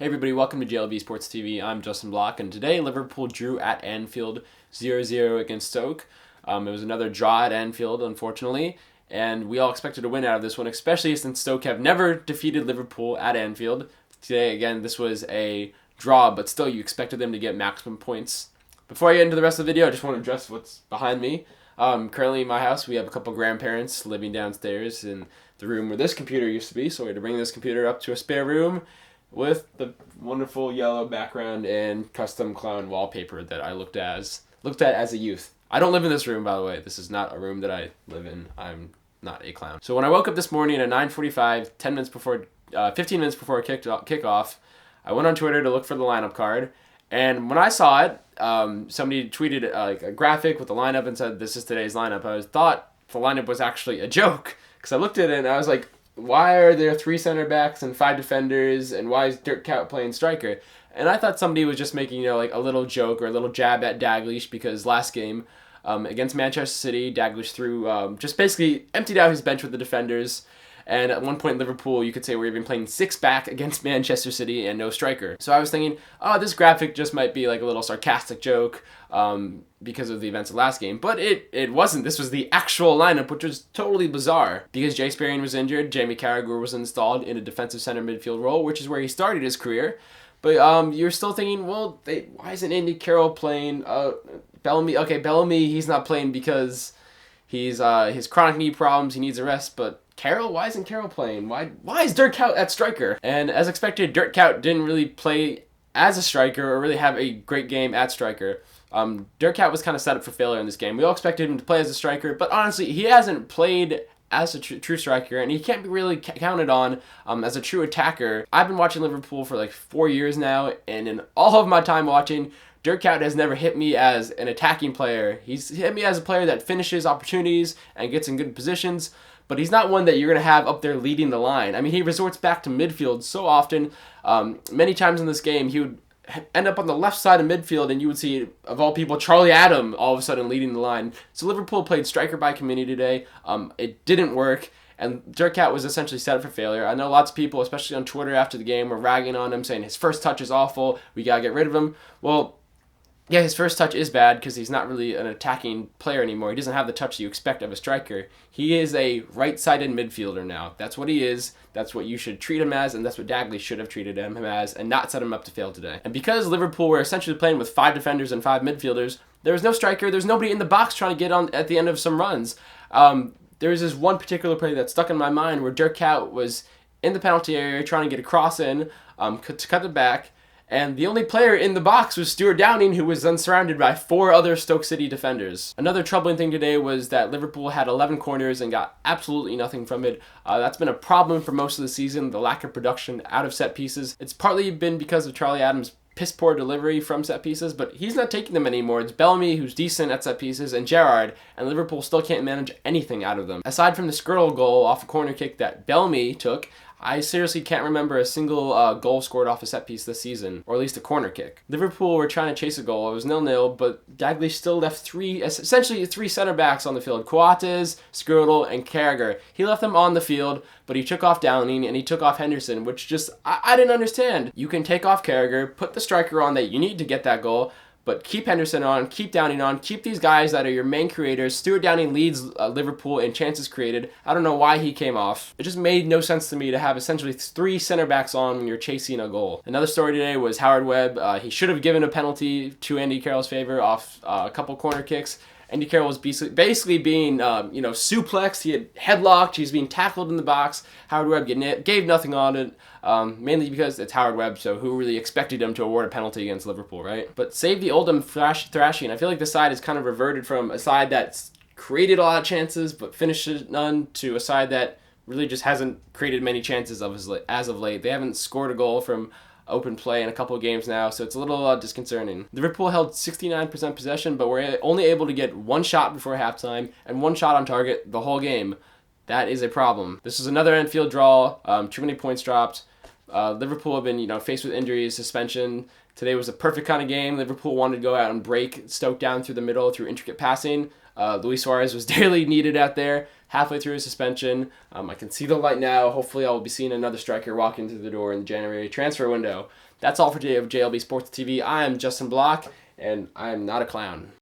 Hey everybody, welcome to JLB Sports TV. I'm Justin Block, and today Liverpool drew at Anfield 0-0 against Stoke. It was another draw at Anfield, unfortunately, and we all expected a win out of this one, especially since Stoke have never defeated Liverpool at Anfield. Today, again, this was a draw, but still you expected them to get maximum points. Before I get into the rest of the video, I just want to address what's behind me. Currently in my house, we have a couple grandparents living downstairs in the room where this computer used to be, so we had to bring this computer up to a spare room with the wonderful yellow background and custom clown wallpaper that I looked at as a youth. I don't live in this room, by the way. This is not a room that I live in. I'm not a clown. So when I woke up this morning at 9:45, 15 minutes before kickoff, I went on Twitter to look for the lineup card, and when I saw it, somebody tweeted a graphic with the lineup and said, "This is today's lineup." I thought the lineup was actually a joke because I looked at it and I was like, why are there 3 center backs and 5 defenders, and why is Dirk Kuyt playing striker? And I thought somebody was just making, a little joke or a little jab at Dalglish, because last game against Manchester City, Dalglish threw just basically emptied out his bench with the defenders. And at one point in Liverpool, you could say we're even playing 6 back against Manchester City and no striker. So I was thinking, this graphic just might be like a little sarcastic joke because of the events of last game. But it wasn't. This was the actual lineup, which was totally bizarre. Because Jay Sperry was injured, Jamie Carragher was installed in a defensive center midfield role, which is where he started his career. But you're still thinking, well, why isn't Andy Carroll playing? Bellamy, Bellamy, he's not playing because he's his chronic knee problems, he needs a rest, but Carroll? Why isn't Carroll playing? Why is Dirk Kuyt at striker? And as expected, Dirk Kuyt didn't really play as a striker or really have a great game at striker. Dirk Kuyt was kind of set up for failure in this game. We all expected him to play as a striker, but honestly, he hasn't played as a true striker, and he can't be really counted on as a true attacker. I've been watching Liverpool for like 4 years now, and in all of my time watching, Dirk Kuyt has never hit me as an attacking player. He's hit me as a player that finishes opportunities and gets in good positions, but he's not one that you're going to have up there leading the line. I mean, he resorts back to midfield so often. Many times in this game, he would end up on the left side of midfield, and you would see, of all people, Charlie Adam all of a sudden leading the line. So Liverpool played striker by committee today. It didn't work, and Dirk Kuyt was essentially set up for failure. I know lots of people, especially on Twitter after the game, were ragging on him, saying his first touch is awful, we got to get rid of him. Well, yeah, his first touch is bad because he's not really an attacking player anymore. He doesn't have the touch you expect of a striker. He is a right-sided midfielder now. That's what he is. That's what you should treat him as, and that's what Dalglish should have treated him as and not set him up to fail today. And because Liverpool were essentially playing with 5 defenders and 5 midfielders, there was no striker. There's nobody in the box trying to get on at the end of some runs. There was this one particular play that stuck in my mind where Dirk Kuyt was in the penalty area trying to get a cross in to cut it back, and the only player in the box was Stuart Downing, who was then surrounded by 4 other Stoke City defenders. Another troubling thing today was that Liverpool had 11 corners and got absolutely nothing from it. That's been a problem for most of the season, the lack of production out of set pieces. It's partly been because of Charlie Adams' piss-poor delivery from set pieces, but he's not taking them anymore. It's Bellamy, who's decent at set pieces, and Gerrard, and Liverpool still can't manage anything out of them. Aside from the Skirtle goal off a corner kick that Bellamy took, I seriously can't remember a single goal scored off a set piece this season, or at least a corner kick. Liverpool were trying to chase a goal. It was 0-0, but Dalglish still left essentially three center backs on the field: Coates, Skirtle, and Carragher. He left them on the field, but he took off Downing and he took off Henderson, which just, I didn't understand. You can take off Carragher, put the striker on that you need to get that goal, but keep Henderson on, keep Downing on, keep these guys that are your main creators. Stuart Downing leads Liverpool in chances created. I don't know why he came off. It just made no sense to me to have essentially 3 center backs on when you're chasing a goal. Another story today was Howard Webb. He should have given a penalty to Andy Carroll's favor off a couple corner kicks. Andy Carroll was basically being, suplexed. He had headlocked. He was being tackled in the box. Howard Webb gave nothing on it, mainly because it's Howard Webb, so who really expected him to award a penalty against Liverpool, right? But save the Oldham thrashing. I feel like the side has kind of reverted from a side that's created a lot of chances but finished none to a side that really just hasn't created many chances as of late. They haven't scored a goal from open play in a couple of games now, so it's a little disconcerting. Liverpool held 69% possession, but were only able to get 1 shot before halftime and 1 shot on target the whole game. That is a problem. This is another Anfield draw. Too many points dropped. Liverpool have been, faced with injuries, suspension. Today was a perfect kind of game. Liverpool wanted to go out and break Stoke down through the middle through intricate passing. Luis Suarez was dearly needed out there halfway through his suspension. I can see the light now. Hopefully I will be seeing another striker walking through the door in the January transfer window. That's all for today of JLB Sports TV. I am Justin Block, and I am not a clown.